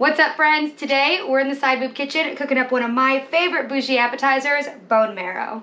What's up, friends? Today we're in the Sideboob kitchen cooking up one of my favorite bougie appetizers, bone marrow.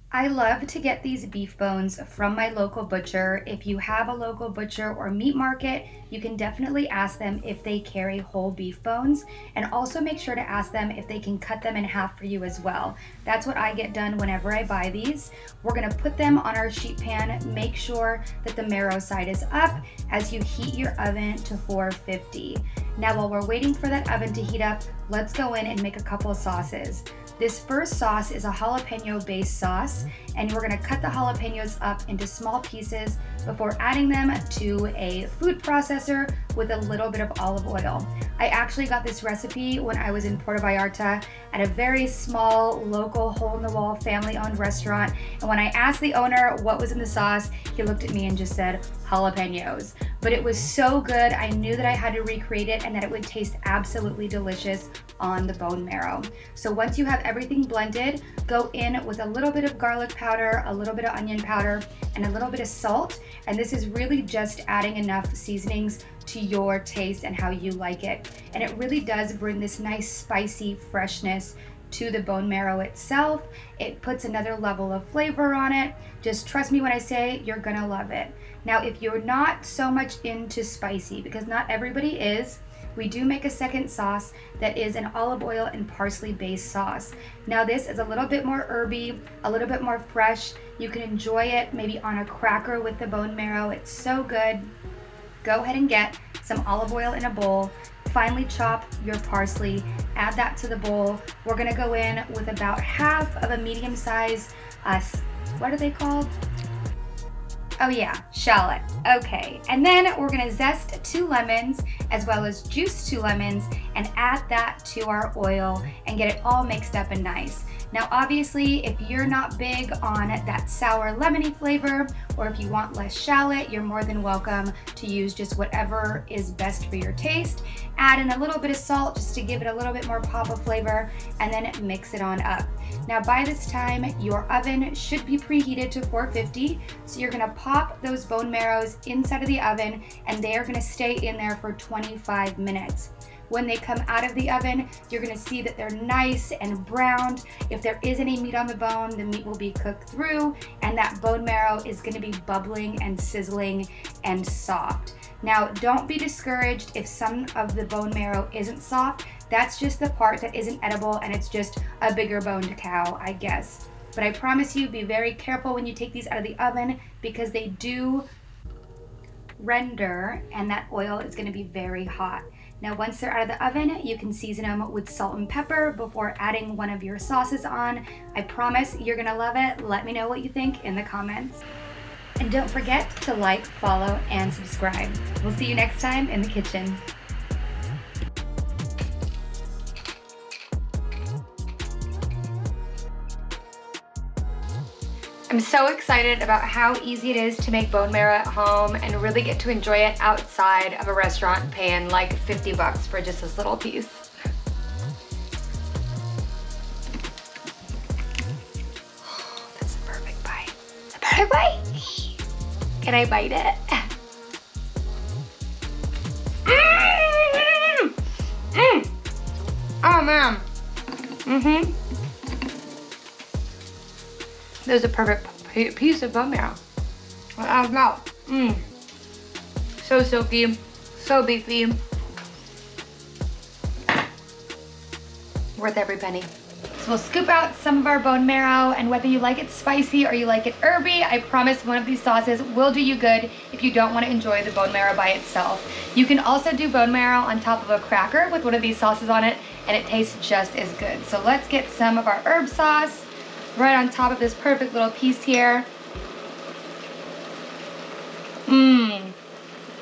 I love to get these beef bones from my local butcher. If you have a local butcher or meat market, you can definitely ask them if they carry whole beef bones, and also make sure to ask them if they can cut them in half for you as well. That's what I get done whenever I buy these. We're gonna put them on our sheet pan. Make sure that the marrow side is up as you heat your oven to 450. Now, while we're waiting for that oven to heat up, let's go in and make a couple of sauces. This first sauce is a jalapeno based sauce, and we're gonna cut the jalapeños up into small pieces before adding them to a food processor with a little bit of olive oil. I actually got this recipe when I was in Puerto Vallarta at a very small, local, hole-in-the-wall, family-owned restaurant, and when I asked the owner what was in the sauce, he looked at me and just said, jalapeños. But it was so good, I knew that I had to recreate it and that it would taste absolutely delicious on the bone marrow. So once you have everything blended, go in with a little bit of garlic powder, a little bit of onion powder, and a little bit of salt. And this is really just adding enough seasonings to your taste and how you like it. And it really does bring this nice spicy freshness to the bone marrow itself. It puts another level of flavor on it. Just trust me when I say you're gonna love it. Now, if you're not so much into spicy, because not everybody is, we do make a second sauce that is an olive oil and parsley based sauce. Now this is a little bit more herby, a little bit more fresh. You can enjoy it maybe on a cracker with the bone marrow. It's so good. Go ahead and get some olive oil in a bowl. Finely chop your parsley, add that to the bowl. We're gonna go in with about half of a medium size, what are they called? Oh yeah, shallot. Okay, and then we're gonna zest 2 lemons as well as juice 2 lemons and add that to our oil and get it all mixed up and nice. Now obviously, if you're not big on that sour lemony flavor, or if you want less shallot, you're more than welcome to use just whatever is best for your taste. Add in a little bit of salt just to give it a little bit more pop of flavor, and then mix it on up. Now by this time, your oven should be preheated to 450, so you're gonna pop those bone marrows inside of the oven, and they are gonna stay in there for 25 minutes. When they come out of the oven, you're gonna see that they're nice and browned. If there is any meat on the bone, the meat will be cooked through, and that bone marrow is gonna be bubbling and sizzling and soft. Now, don't be discouraged if some of the bone marrow isn't soft. That's just the part that isn't edible, and it's just a bigger boned cow, I guess. But I promise you, be very careful when you take these out of the oven, because they do render, and that oil is gonna be very hot. Now, once they're out of the oven, you can season them with salt and pepper before adding one of your sauces on. I promise you're gonna love it. Let me know what you think in the comments. And don't forget to like, follow, and subscribe. We'll see you next time in the kitchen. I'm so excited about how easy it is to make bone marrow at home and really get to enjoy it outside of a restaurant paying like 50 bucks for just this little piece. Oh, that's a perfect bite. A perfect bite? Can I bite it? Oh man. There's a perfect piece of bone marrow. Out of mouth. So silky, so beefy. Worth every penny. So we'll scoop out some of our bone marrow, and whether you like it spicy or you like it herby, I promise one of these sauces will do you good if you don't want to enjoy the bone marrow by itself. You can also do bone marrow on top of a cracker with one of these sauces on it, and it tastes just as good. So let's get some of our herb sauce right on top of this perfect little piece here.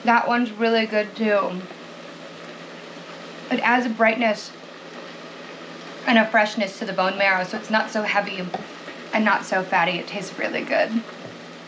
That one's really good too. It adds a brightness and a freshness to the bone marrow, so it's not so heavy and not so fatty. It tastes really good.